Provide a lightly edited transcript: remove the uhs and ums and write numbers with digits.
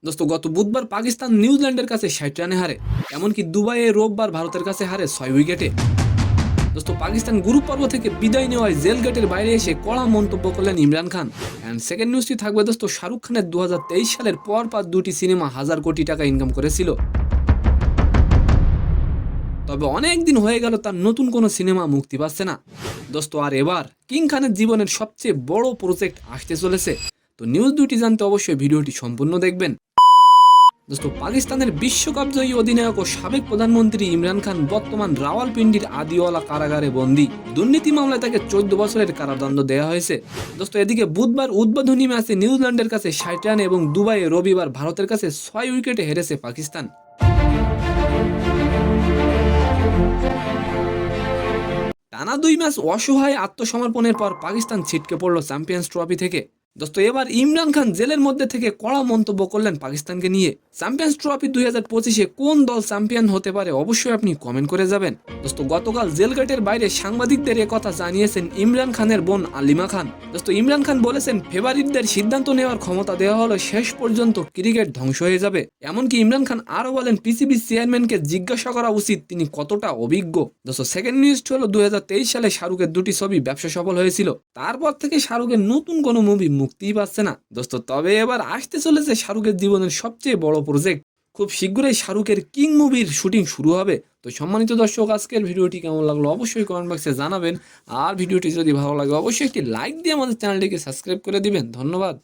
দোস্ত গত বুধবার পাকিস্তান নিউজিল্যান্ডের কাছে ৬০ রানে হারে, এমনকি দুবাইয়ে রোববার ভারতের কাছে হারে ৬ উইকেটে। দোস্ত পাকিস্তান গ্রুপ পর্ব থেকে বিদায় নেওয়ায় জেল গেটের বাইরে এসে কড়া মন্তব্য করলেন ইমরান খান। অ্যান্ড সেকেন্ড নিউজটি থাকবে দোস্ত শাহরুখ খানের ২০২৩ সালের পর দুটি সিনেমা হাজার কোটি টাকা ইনকাম করেছিল, তবে অনেক দিন হয়ে গেল তার নতুন কোনো সিনেমা মুক্তি পাচ্ছে না দোস্ত। আর এবার কিং খানের জীবনের সবচেয়ে বড় প্রজেক্ট আসতে চলেছে। তো নিউজ দুটি জানতে অবশ্যই ভিডিওটি সম্পূর্ণ দেখবেন। দোস্ত পাকিস্তানের বিশ্বকাপ জয়ী অধিনায়ক ও সাবেক প্রধানমন্ত্রী ইমরান খান বর্তমান রাওয়ালপিন্ডির আদিওয়ালা কারাগারে বন্দী। দুর্নীতি মামলায় তাকে 14 বছরের কারাদণ্ড দেওয়া হয়েছে দোস্ত। এদিকে বুধবার উদ্বোধনী ম্যাচে নিউজিল্যান্ডের কাছে ৬০ রানে এবং দুবাইয়ে রবিবার ভারতের কাছে ৬ উইকেটে হেরেছে পাকিস্তান। টানা ২ ম্যাচ অসহায় আত্মসমর্পণের পর পাকিস্তান ছিটকে পড়ল চ্যাম্পিয়ন্স ট্রফি থেকে দোস্ত। এবার ইমরান খান জেলের মধ্যে থেকে কড়া মন্তব্য করলেন পাকিস্তানকে নিয়ে। চ্যাম্পিয়ন্স ট্রফি ২০২৫-এ কোন দল চ্যাম্পিয়ন হতে পারে অবশ্যই আপনি কমেন্ট করে যাবেন দোস্ত। গতকাল জেল গেটের বাইরে সাংবাদিকদের একথা জানিয়েছেন ইমরান খানের বোন আলিমা খান দোস্ত। ইমরান খান বলেছেন, ফেভারিটদের সিদ্ধান্ত নেওয়ার ক্ষমতা দেওয়া হলে শেষ পর্যন্ত ক্রিকেট ধ্বংস হয়ে যাবে। এমনকি ইমরান খান আরও বলেন, পিসিবি চেয়ারম্যানকে জিজ্ঞাসা করা উচিত তিনি কতটা অভিজ্ঞ দোস্ত। সেকেন্ড নিউজ হলো ২০২৩ সালে শাহরুখের দুটি ছবি ব্যবসা সফল হয়েছিল, তারপর থেকে শাহরুখের নতুন কোনো মুভি মুক্তিই পাচ্ছে না দোস্ত। তবে এবার আসতে চলেছে শাহরুখের জীবনের সবচেয়ে বড় প্রজেক্ট। খুব শীঘ্রই শাহরুখের কিং মুভির শুটিং শুরু হবে। তো সম্মানিত দর্শক, আজকের ভিডিওটি কেমন লাগলো অবশ্যই কমেন্ট বক্সে জানাবেন। আর ভিডিওটি যদি ভালো লাগে অবশ্যই একটি লাইক দিয়ে আমাদের চ্যানেলটিকে সাবস্ক্রাইব করে দিবেন। ধন্যবাদ।